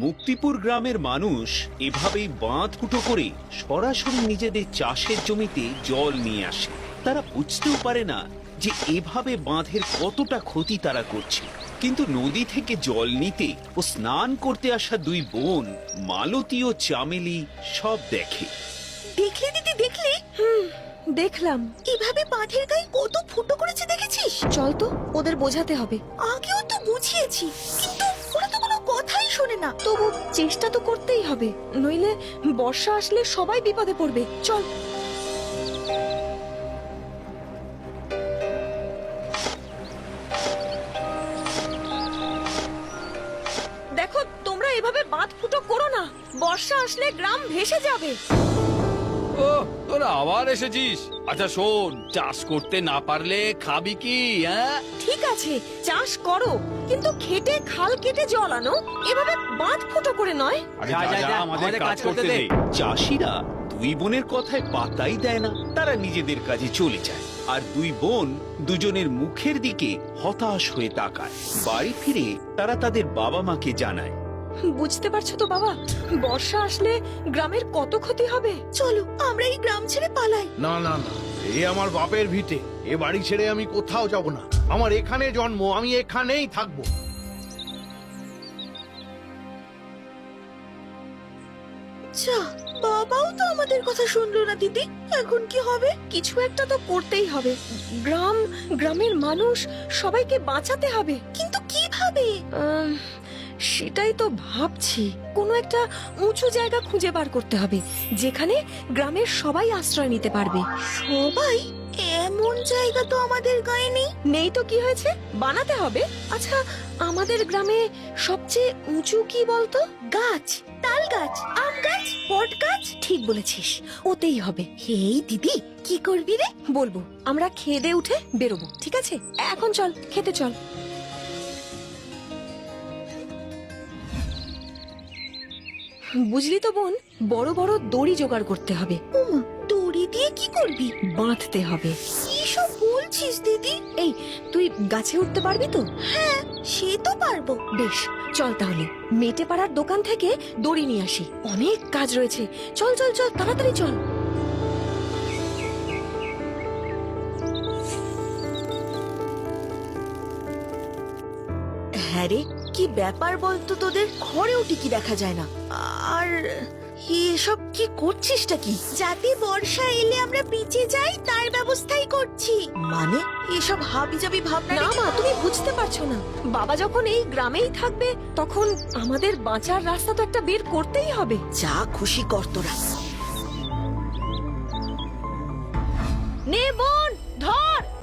মুক্তিপুর গ্রামের মানুষ এভাবেই বাঁধ ফুটো করে সরাসরি নিজেদের চাষের জমিতে জল নিয়ে আসে। তারা বুঝতেও পারে না যে এভাবে বাঁধের কতটা ক্ষতি তারা করছে। কিন্তু নদী থেকে জল নিতে ও স্নান করতে আসা দুই বোন মালতী ও চামেলি সব দেখে। দেখলি দিদি, দেখলি? দেখলাম। এভাবে বাঁধের গায়ে কত ফুটো করেছে দেখেছিস? চল তো, ওদের বোঝাতে হবে। আগেও তো বুঝিয়েছি, কিন্তু ওরা তো কোনো কথাই শোনে না। তবু চেষ্টা তো করতেই হবে, নইলে বর্ষা আসলে সবাই বিপদে পড়বে। চল। দেখো, তোমরা এভাবে বাঁধ ফুটো করো না, বর্ষা আসলে গ্রাম ভেসে যাবে। ও তোরা আবার এসেছিস। আচ্ছা শোন, চাষ করতে না পারলে খাবি কি? হ্যাঁ, ঠিক আছে, চাষ করো, কিন্তু খেটে খাল কেটে জল আনো, এভাবে বাঁধ ফুটো করে নয়। আরে যা, আমাদের কাজ করতে দে। চাষিরা দুই বোনের কথায় পাত্তাই দেয় না, তারা নিজেদের কাজে চলে যায়। আর দুই বোন দুজনের মুখের দিকে হতাশ হয়ে তাকায়। বাড়ি ফিরে তারা তাদের বাবা মাকে জানায়। বুঝতে পারছো তো বাবা, বর্ষা আসলে গ্রামের কত ক্ষতি হবে। চলো আমরা এই গ্রাম ছেড়ে পালাই। না না না, এ আমার বাপের ভিটে, এ বাড়ি ছেড়ে আমি কোথাও যাব না। আমার এখানে জন্ম, আমি এখানেই থাকবো। যা, বাবাও তো আমাদের কথা শুনলো না দিদি। এখন কি হবে? কিছু একটা তো করতেই হবে। গ্রামের মানুষ সবাইকে বাঁচাতে হবে। কিন্তু কিভাবে? সেটাই তো ভাবছি। কোনো একটা উঁচু জায়গা খুঁজে বার করতে হবে, যেখানে গ্রামের সবাই আশ্রয় নিতে পারবে। সবাই? এমন জায়গা তো আমাদের গায়ে নেই। নেই তো কি হয়েছে, বানাতে হবে। আচ্ছা, আমাদের গ্রামে সবচেয়ে উঁচু কি বলতো? গাছ, তাল গাছ, আম গাছ, বট গাছ। ঠিক বলেছিস, ওতেই হবে। এই দিদি, কি করবি রে? বলবো, আমরা খেয়ে দিয়ে উঠে বেরোবো, ঠিক আছে? এখন চল, খেতে চল। বুঝলি তো বোন, বড় বড় দড়ি জোগাড় করতে হবে। ওমা, দড়ি দিয়ে কি করবি? বাঁধতে হবে। কি সব বলছিস দিদি? এই, তুই গাছে উঠতে পারবি তো? হ্যাঁ, সে তো পারবো। বেশ, চল তাহলে মেটে পাড়ার দোকান থেকে দড়ি নিয়ে আসি। অনেক কাজ রয়েছে, চল চল চল, তাড়াতাড়ি চল। হ্যাঁ রে, কি ব্যাপার বলতো তোদের? ঘরেও টিকি দেখা যায় না। আর এসব কি করছিসটা কি? যাতে বর্ষা এলে আমরা বেঁচে যাই তার ব্যবস্থাই করছি। মানে এসব হাবিজাবি ভাবনা? না মা, তুমি বুঝতে পারছো না। বাবা যখন এই গ্রামেই থাকবে, তখন আমাদের বাঁচার রাস্তা তো একটা বের করতেই হবে। যা খুশি কর তোরা। নে বোন,